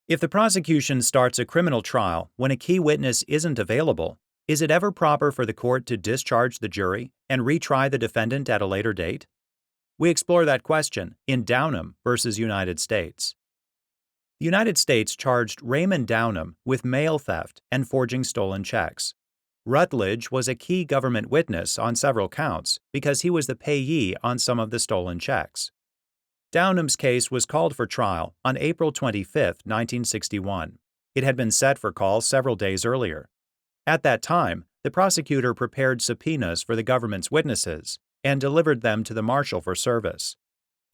If the prosecution starts a criminal trial when a key witness isn't available, is it ever proper for the court to discharge the jury and retry the defendant at a later date? We explore that question in Downum v. United States. The United States charged Raymond Downum with mail theft and forging stolen checks. Rutledge was a key government witness on several counts because he was the payee on some of the stolen checks. Downum's case was called for trial on April 25, 1961. It had been set for call several days earlier. At that time, the prosecutor prepared subpoenas for the government's witnesses and delivered them to the marshal for service.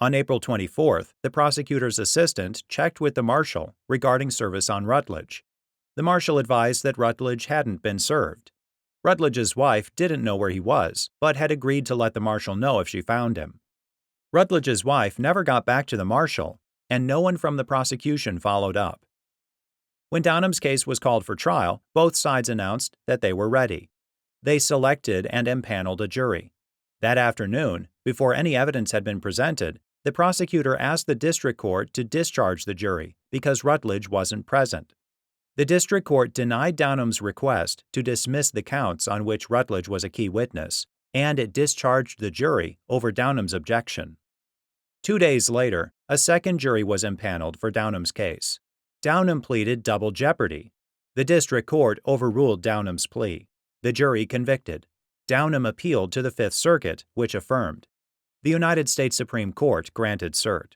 On April 24th, the prosecutor's assistant checked with the marshal regarding service on Rutledge. The marshal advised that Rutledge hadn't been served. Rutledge's wife didn't know where he was, but had agreed to let the marshal know if she found him. Rutledge's wife never got back to the marshal, and no one from the prosecution followed up. When Downum's case was called for trial, both sides announced that they were ready. They selected and empaneled a jury. That afternoon, before any evidence had been presented, the prosecutor asked the district court to discharge the jury because Rutledge wasn't present. The district court denied Downum's request to dismiss the counts on which Rutledge was a key witness, and it discharged the jury over Downum's objection. 2 days later, a second jury was empaneled for Downum's case. Downum pleaded double jeopardy. The district court overruled Downum's plea. The jury convicted. Downum appealed to the Fifth Circuit, which affirmed. The United States Supreme Court granted cert.